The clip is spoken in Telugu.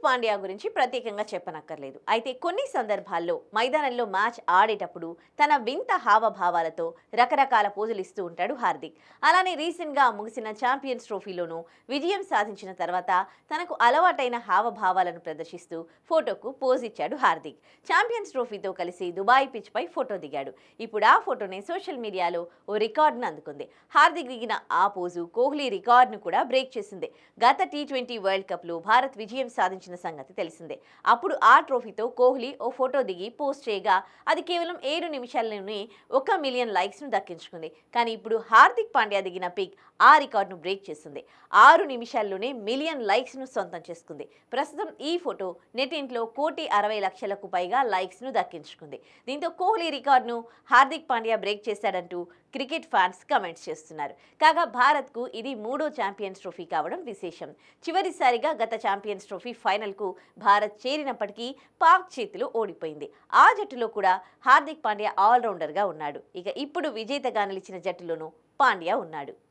హార్దిక్ పాండ్యా గురించి ప్రత్యేకంగా చెప్పనక్కర్లేదు. అయితే కొన్ని సందర్భాల్లో మైదానంలో మ్యాచ్ ఆడేటప్పుడు తన వింత హావభావాలతో రకరకాల పోజులు ఇస్తూ ఉంటాడు హార్దిక్. అలానే రీసెంట్గా ముగిసిన ఛాంపియన్స్ ట్రోఫీలోనూ విజయం సాధించిన తర్వాత తనకు అలవాటైన హావభావాలను ప్రదర్శిస్తూ ఫోటోకు పోజ్ ఇచ్చాడు హార్దిక్. ఛాంపియన్స్ ట్రోఫీతో కలిసి దుబాయ్ పిచ్ పై ఫోటో దిగాడు. ఇప్పుడు ఆ ఫోటోని సోషల్ మీడియాలో ఓ రికార్డును అందుకుంది. హార్దిక్ దిగిన ఆ పోజు కోహ్లీ రికార్డును కూడా బ్రేక్ చేసింది. గత టీ20 వరల్డ్ కప్ లో భారత్ విజయం సాధించిన సంగతి తెలిసిందే. అప్పుడు ఆ ట్రోఫీతో కోహ్లీ ఓ ఫోటో దిగి పోస్ట్ చేయగా అది కేవలం 7 నిమిషాల్లోనే 1 మిలియన్ లైక్స్ ను దక్కించుకుంది. కానీ ఇప్పుడు హార్దిక్ పాండ్యా దిగిన పిక్ ఆ రికార్డును బ్రేక్ చేసింది. 6 నిమిషాల్లోనే మిలియన్ లైక్స్ ను సొంతం చేసుకుంది. ప్రస్తుతం ఈ ఫోటో నెటింట్లో 1,60,00,000కు పైగా లైక్స్ ను దక్కించుకుంది. దీంతో కోహ్లీ రికార్డును హార్దిక్ పాండ్యా బ్రేక్ చేశాడంటూ క్రికెట్ ఫ్యాన్స్ కమెంట్స్ చేస్తున్నారు. కాగా భారత్కు ఇది 3వ ఛాంపియన్స్ ట్రోఫీ కావడం విశేషం. చివరిసారిగా గత ఛాంపియన్స్ ట్రోఫీ ఫైనల్కు భారత్ చేరినప్పటికీ పాక్ చేతిలో ఓడిపోయింది. ఆ జట్టులో కూడా హార్దిక్ పాండ్యా ఆల్రౌండర్గా ఉన్నాడు. ఇక ఇప్పుడు విజేతగా నిలిచిన జట్టులోనూ పాండ్యా ఉన్నాడు.